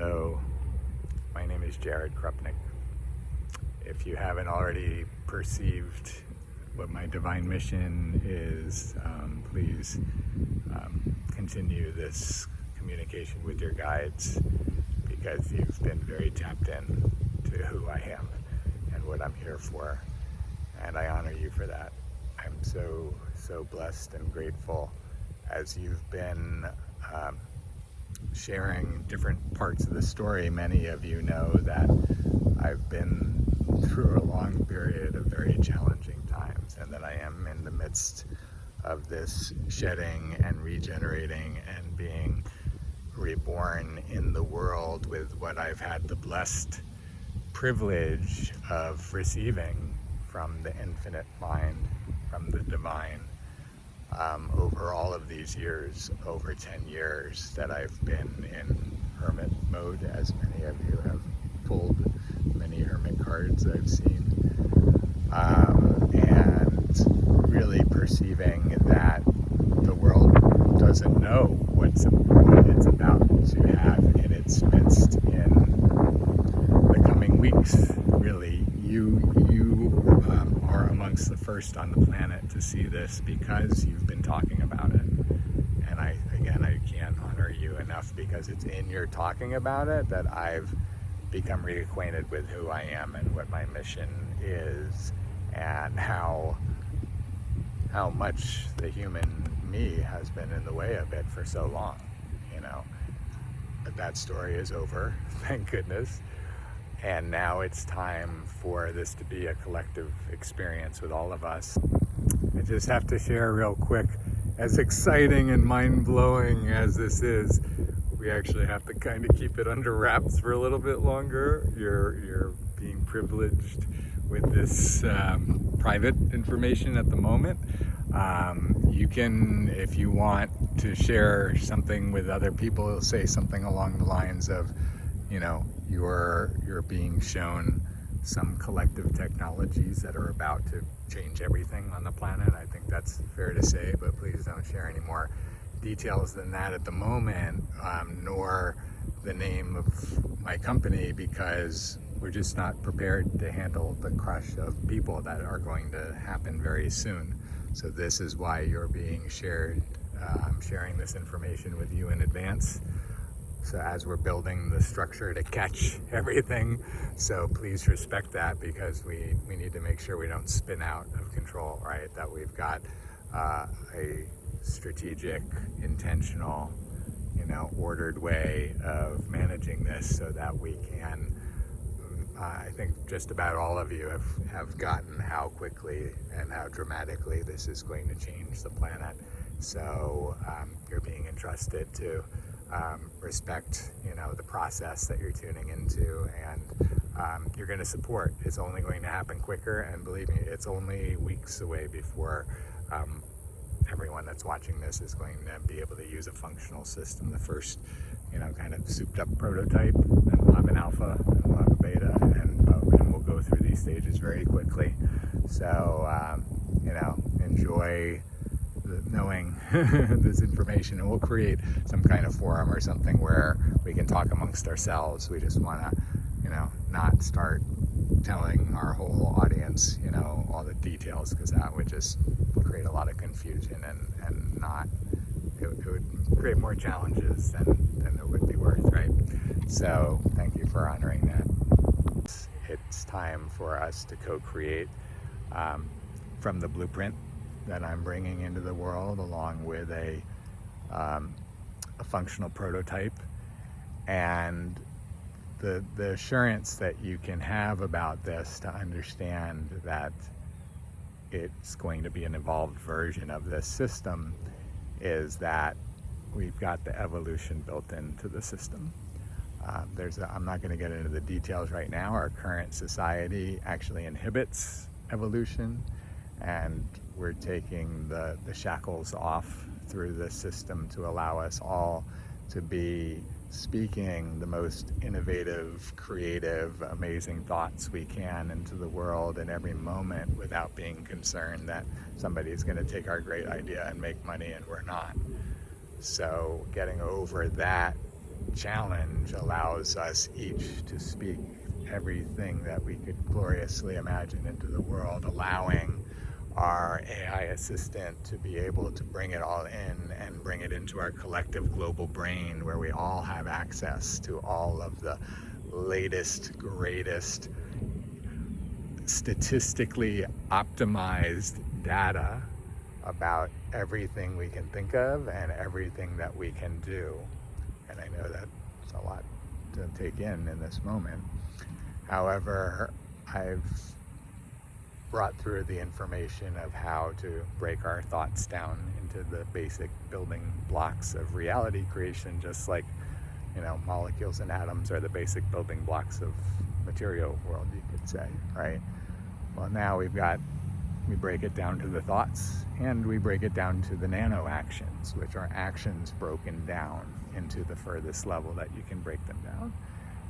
So, my name is Jared Krupnik. If you haven't already perceived what my divine mission is, please continue this communication with your guides, because you've been very tapped in to who I am and what I'm here for, and I honor you for that. I'm so blessed and grateful as you've been sharing different parts of the story. Many of you know that I've been through a long period of very challenging times, and that I am in the midst of this shedding and regenerating and being reborn in the world with what I've had the blessed privilege of receiving from the infinite mind, from the divine, over all of these years, over 10 years that I've been in hermit mode, as many of you have pulled many hermit cards I've seen, and really perceiving that the world doesn't know what it's about to have in its midst in the coming weeks. Really, you are amongst the first on the planet to see this, because you've been talking about it. And I can't honor you enough, because it's in your talking about it that I've become reacquainted with who I am and what my mission is, and how much the human me has been in the way of it for so long, But that story is over, thank goodness. And now it's time for this to be a collective experience with all of us. I just have to share real quick, as exciting and mind-blowing as this is, we actually have to kind of keep it under wraps for a little bit longer. You're being privileged with this private information at the moment. You can, if you want to share something with other people, say something along the lines of, you're being shown some collective technologies that are about to change everything on the planet. I think that's fair to say, but please don't share any more details than that at the moment, nor the name of my company, because we're just not prepared to handle the crush of people that are going to happen very soon. So this is why you're being shared. I'm sharing this information with you in advance, so as we're building the structure to catch everything. So please respect that, because we need to make sure we don't spin out of control, right? That we've got a strategic, intentional, ordered way of managing this, so that we can, I think just about all of you have gotten how quickly and how dramatically this is going to change the planet. So you're being entrusted to respect, the process that you're tuning into, and you're going to support. It's only going to happen quicker, and believe me, it's only weeks away before everyone that's watching this is going to be able to use a functional system. The first, kind of souped up prototype, and we'll have an alpha, and we'll have a beta, and we'll go through these stages very quickly. So, enjoy knowing this information, and we'll create some kind of forum or something where we can talk amongst ourselves. We just want to, not start telling our whole audience, all the details, because that would just create a lot of confusion, and not, it would create more challenges than it would be worth, right? So thank you for honoring that. It's time for us to co-create from the blueprint that I'm bringing into the world, along with a functional prototype, and the assurance that you can have about this, to understand that it's going to be an evolved version of this system, is that we've got the evolution built into the system. I'm not going to get into the details right now. Our current society actually inhibits evolution, and we're taking the shackles off through the system to allow us all to be speaking the most innovative, creative, amazing thoughts we can into the world in every moment, without being concerned that somebody's going to take our great idea and make money and we're not. So getting over that challenge allows us each to speak everything that we could gloriously imagine into the world, allowing our AI assistant to be able to bring it all in and bring it into our collective global brain, where we all have access to all of the latest, greatest, statistically optimized data about everything we can think of and everything that we can do. And I know that's a lot to take in this moment. However, I've brought through the information of how to break our thoughts down into the basic building blocks of reality creation, just like, molecules and atoms are the basic building blocks of material world, you could say, right? Well, now we break it down to the thoughts, and we break it down to the nano actions, which are actions broken down into the furthest level that you can break them down.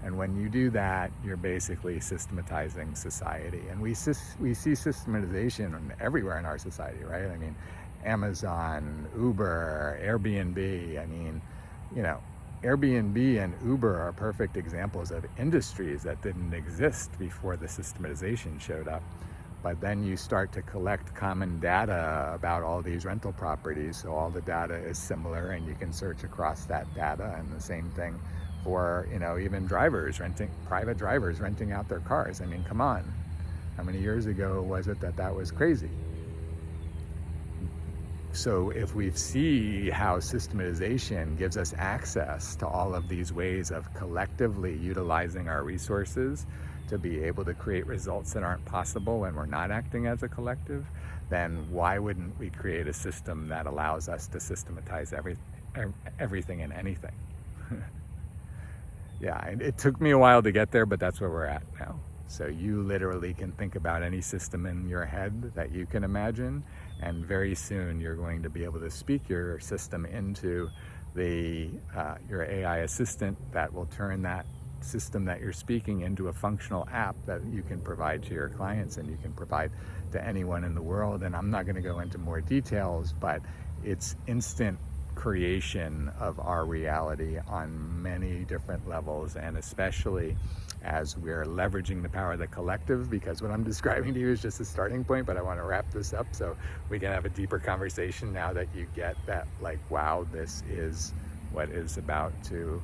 And when you do that, you're basically systematizing society. And we see systematization everywhere in our society, right? I mean, Amazon, Uber, Airbnb. I mean, Airbnb and Uber are perfect examples of industries that didn't exist before the systematization showed up. But then you start to collect common data about all these rental properties, so all the data is similar and you can search across that data. And the same thing for, even private drivers renting out their cars. I mean, come on. How many years ago was it that was crazy? So if we see how systematization gives us access to all of these ways of collectively utilizing our resources to be able to create results that aren't possible when we're not acting as a collective, then why wouldn't we create a system that allows us to systematize everything and anything? Yeah, it took me a while to get there, but that's where we're at now. So you literally can think about any system in your head that you can imagine, and very soon you're going to be able to speak your system into your AI assistant that will turn that system that you're speaking into a functional app that you can provide to your clients and you can provide to anyone in the world. And I'm not going to go into more details, but it's instant creation of our reality on many different levels, and especially as we're leveraging the power of the collective, because what I'm describing to you is just a starting point, but I want to wrap this up so we can have a deeper conversation now that you get that, like, wow, this is what is about to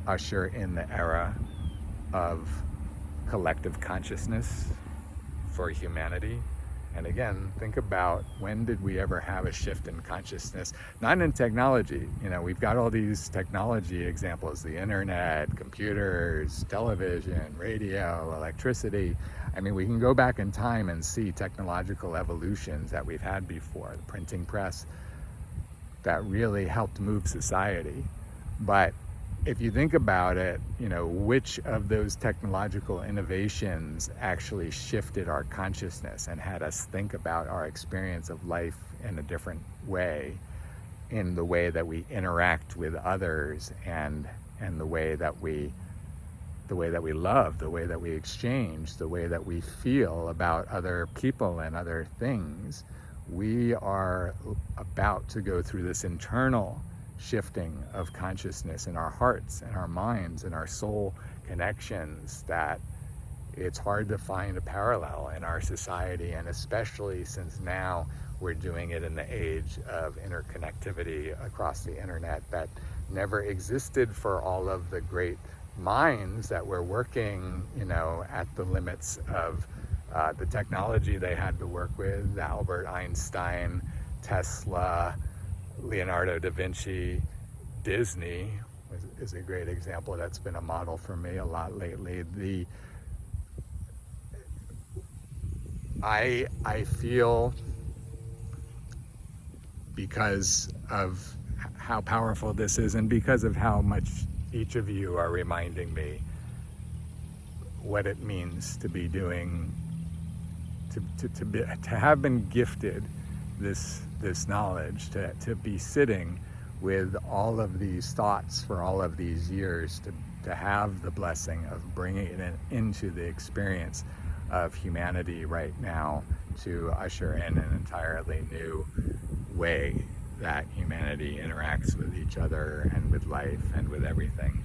usher in the era of collective consciousness for humanity. And again, think about, when did we ever have a shift in consciousness? Not in technology. We've got all these technology examples, the internet, computers, television, radio, electricity. I mean, we can go back in time and see technological evolutions that we've had before. The printing press that really helped move society. But if you think about it, which of those technological innovations actually shifted our consciousness and had us think about our experience of life in a different way, in the way that we interact with others, and the way that we love, the way that we exchange, the way that we feel about other people and other things. We are about to go through this internal shifting of consciousness in our hearts and our minds and our soul connections that it's hard to find a parallel in our society, and especially since now we're doing it in the age of interconnectivity across the internet that never existed for all of the great minds that were working, at the limits of the technology they had to work with. Albert Einstein, Tesla, Leonardo da Vinci, Disney is a great example. That's been a model for me a lot lately. I feel, because of how powerful this is and because of how much each of you are reminding me what it means to be doing, to have been gifted this knowledge, to be sitting with all of these thoughts for all of these years, to have the blessing of bringing it into the experience of humanity right now, to usher in an entirely new way that humanity interacts with each other and with life and with everything.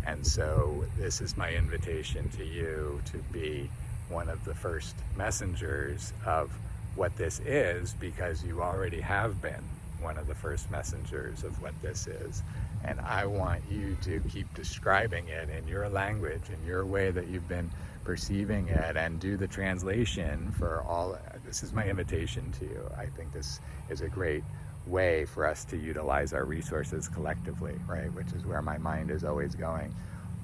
And so this is my invitation to you to be one of the first messengers of what this is, because you already have been one of the first messengers of what this is. And I want you to keep describing it in your language, in your way that you've been perceiving it, and do the translation for all. This is my invitation to you. I think this is a great way for us to utilize our resources collectively, right? Which is where my mind is always going.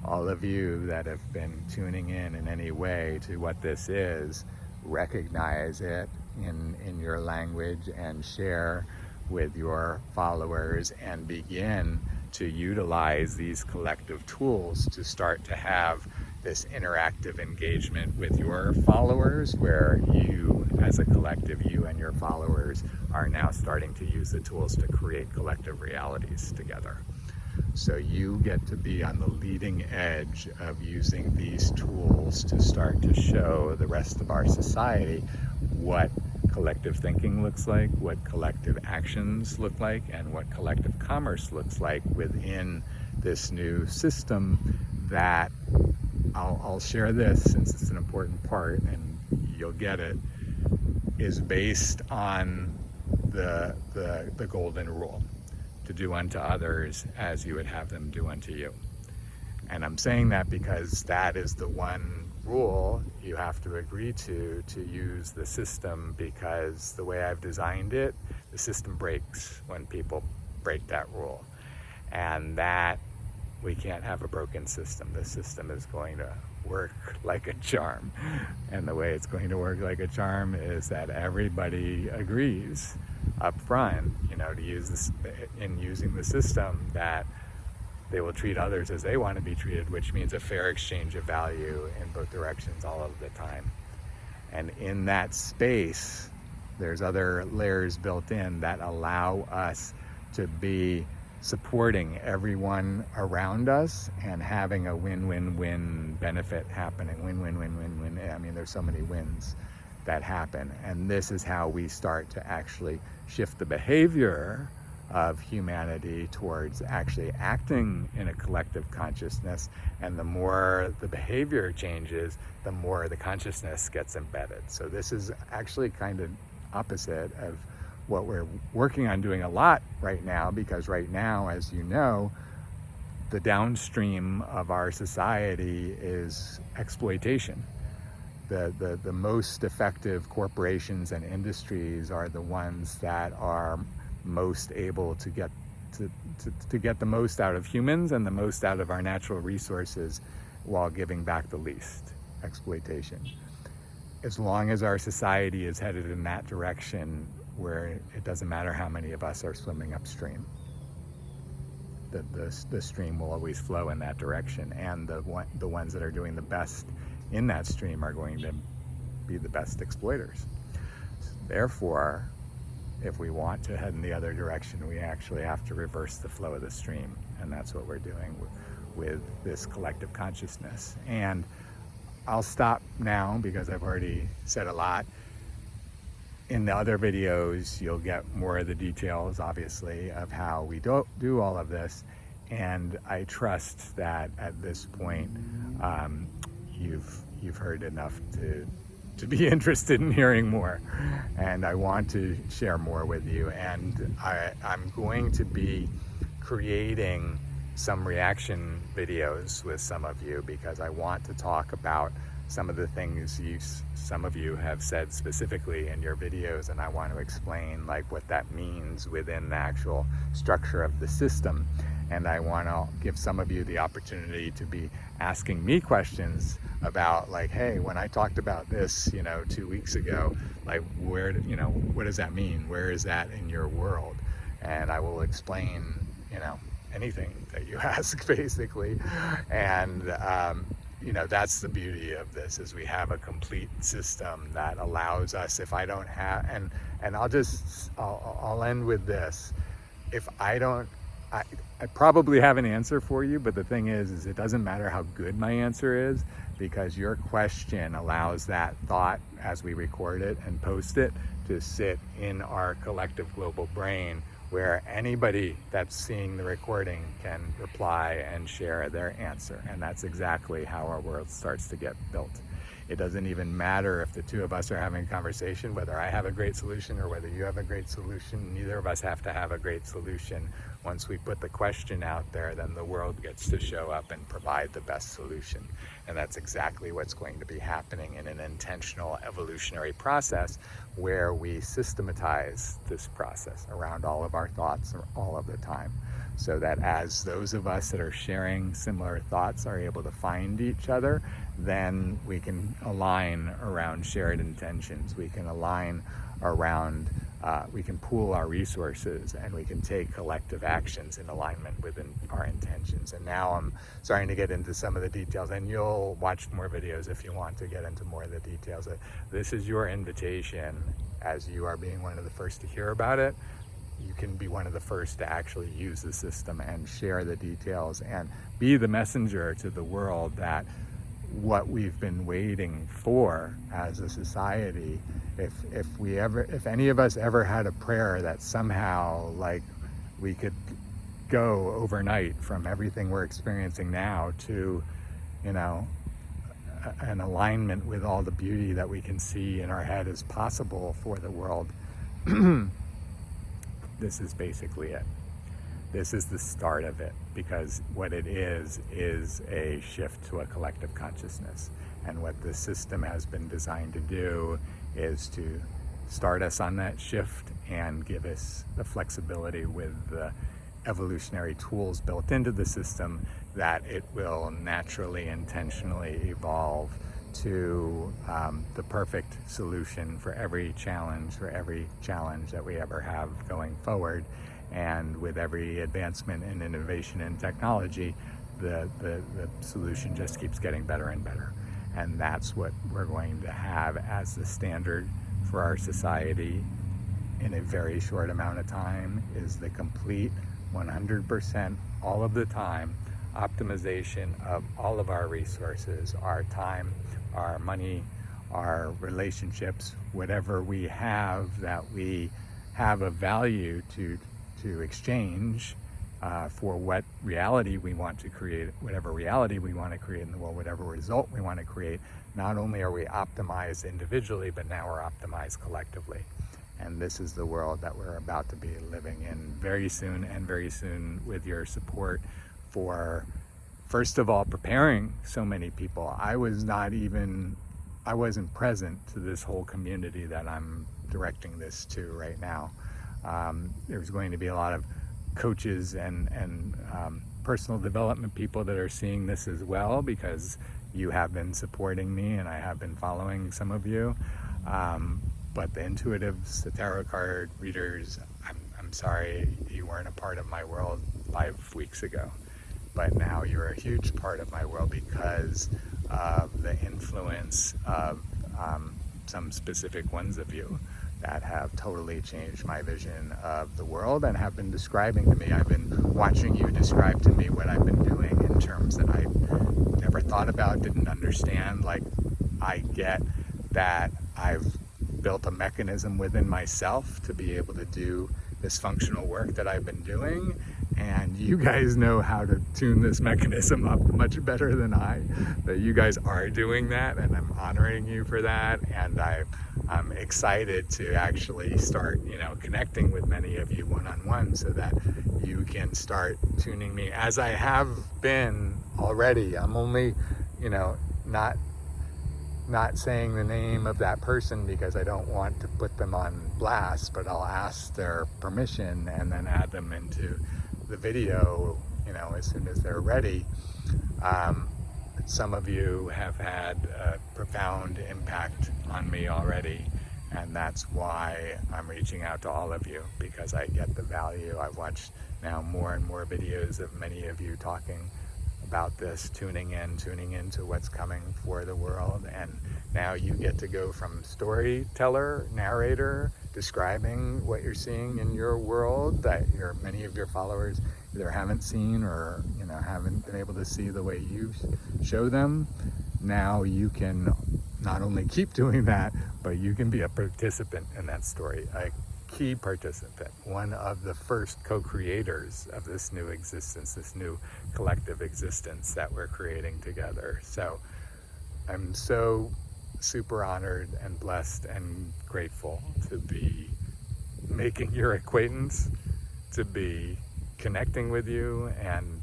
All of you that have been tuning in any way to what this is, recognize it in your language and share with your followers, and begin to utilize these collective tools to start to have this interactive engagement with your followers, where you as a collective, you and your followers are now starting to use the tools to create collective realities together. So you get to be on the leading edge of using these tools to start to show the rest of our society what collective thinking looks like, what collective actions look like, and what collective commerce looks like within this new system that I'll share this since it's an important part and you'll get it, is based on the golden rule, to do unto others as you would have them do unto you. And I'm saying that because that is the one rule you have to agree to use the system, because the way I've designed it, the system breaks when people break that rule. And that we can't have a broken system. The system is going to work like a charm. And the way it's going to work like a charm is that everybody agrees up front, to use this, in using the system, that they will treat others as they want to be treated, which means a fair exchange of value in both directions all of the time. And in that space, there's other layers built in that allow us to be supporting everyone around us and having a win-win-win benefit happening. Win-win-win-win-win. I mean, there's so many wins that happen. And this is how we start to actually shift the behavior of humanity towards actually acting in a collective consciousness. And the more the behavior changes, the more the consciousness gets embedded. So this is actually kind of opposite of what we're working on doing a lot right now, because right now, as you know, the downstream of our society is exploitation. The most effective corporations and industries are the ones that are most able to get the most out of humans and the most out of our natural resources, while giving back the least. Exploitation. As long as our society is headed in that direction, where it doesn't matter how many of us are swimming upstream, the stream will always flow in that direction, and the ones that are doing the best in that stream are going to be the best exploiters. Therefore, if we want to head in the other direction, we actually have to reverse the flow of the stream, and that's what we're doing with this collective consciousness. And I'll stop now because I've already said a lot. In the other videos, you'll get more of the details, obviously, of how we do all of this. And I trust that at this point, you've heard enough to be interested in hearing more. And I want to share more with you. And I'm going to be creating some reaction videos with some of you, because I want to talk about some of the things some of you have said specifically in your videos, and I want to explain what that means within the actual structure of the system. And I want to give some of you the opportunity to be asking me questions about hey, when I talked about this 2 weeks ago, what does that mean? Where is that in your world? And I will explain anything that you ask, basically. And that's the beauty of this, is we have a complete system that allows us, if I don't have, and I'll end with this. If I probably have an answer for you, but the thing is it doesn't matter how good my answer is, because your question allows that thought, as we record it and post it, to sit in our collective global brain, where anybody that's seeing the recording can reply and share their answer. And that's exactly how our world starts to get built. It doesn't even matter if the two of us are having a conversation, whether I have a great solution or whether you have a great solution. Neither of us have to have a great solution. Once we put the question out there, then the world gets to show up and provide the best solution. And that's exactly what's going to be happening in an intentional evolutionary process where we systematize this process around all of our thoughts all of the time. So that as those of us that are sharing similar thoughts are able to find each other, then we can align around shared intentions. We can align around, we can pool our resources, and we can take collective actions in alignment with our intentions. And now I'm starting to get into some of the details, and you'll watch more videos if you want to get into more of the details. This is your invitation, as you are being one of the first to hear about it. You can be one of the first to actually use the system and share the details and be the messenger to the world that what we've been waiting for as a society, if any of us ever had a prayer that somehow like we could go overnight from everything we're experiencing now to, you know, an alignment with all the beauty that we can see in our head is possible for the world, this is basically it. This is the start of it, because what it is a shift to a collective consciousness. And what the system has been designed to do is to start us on that shift and give us the flexibility with the evolutionary tools built into the system that it will naturally, intentionally evolve to the perfect solution for every challenge that we ever have going forward. And with every advancement in innovation and technology, the solution just keeps getting better and better. And that's what we're going to have as the standard for our society in a very short amount of time, is the complete 100% all of the time optimization of all of our resources, our time, our money, our relationships, whatever we have that we have a value to exchange for what reality we want to create, whatever reality we want to create in the world, whatever result we want to create. Not only are we optimized individually, but now we're optimized collectively. And this is the world that we're about to be living in very soon, and very soon with your support for, first of all, preparing so many people. I wasn't present to this whole community that I'm directing this to right now. There's going to be a lot of coaches and personal development people that are seeing this as well, because you have been supporting me and I have been following some of you. But the intuitives, the tarot card readers, I'm sorry you weren't a part of my world 5 weeks ago. But now you're a huge part of my world because of the influence of some specific ones of you that have totally changed my vision of the world and have been describing to me. I've been watching you describe to me what I've been doing in terms that I never thought about, didn't understand. Like, I get that I've built a mechanism within myself to be able to do this functional work that I've been doing, and you guys know how to tune this mechanism up much better than I. That you guys are doing that, and I'm honoring you for that, and I'm excited to actually start, connecting with many of you one-on-one so that you can start tuning me as I have been already. I'm only, not saying the name of that person because I don't want to put them on blast, but I'll ask their permission and then add them into the video, as soon as they're ready. Some of you have had a profound impact on me already, and that's why I'm reaching out to all of you, because I get the value. I've watched now more and more videos of many of you talking about this, tuning into what's coming for the world. And now you get to go from storyteller, narrator, describing what you're seeing in your world that many of your followers either haven't seen or haven't been able to see the way you show them. Now you can not only keep doing that, but you can be a participant in that story. I key participant, one of the first co-creators of this new existence, this new collective existence that we're creating together. So I'm so super honored and blessed and grateful to be making your acquaintance, to be connecting with you, and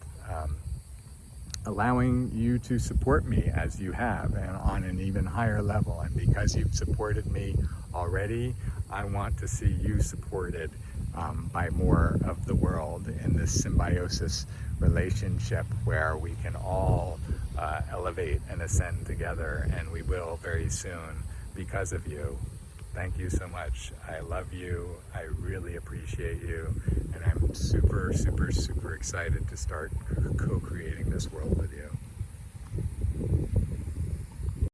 allowing you to support me as you have, and on an even higher level. And because you've supported me already, I want to see you supported by more of the world in this symbiosis relationship where we can all elevate and ascend together, and we will very soon because of you. Thank you so much. I love you. I really appreciate you. And I'm super, super, super excited to start co-creating this world with you.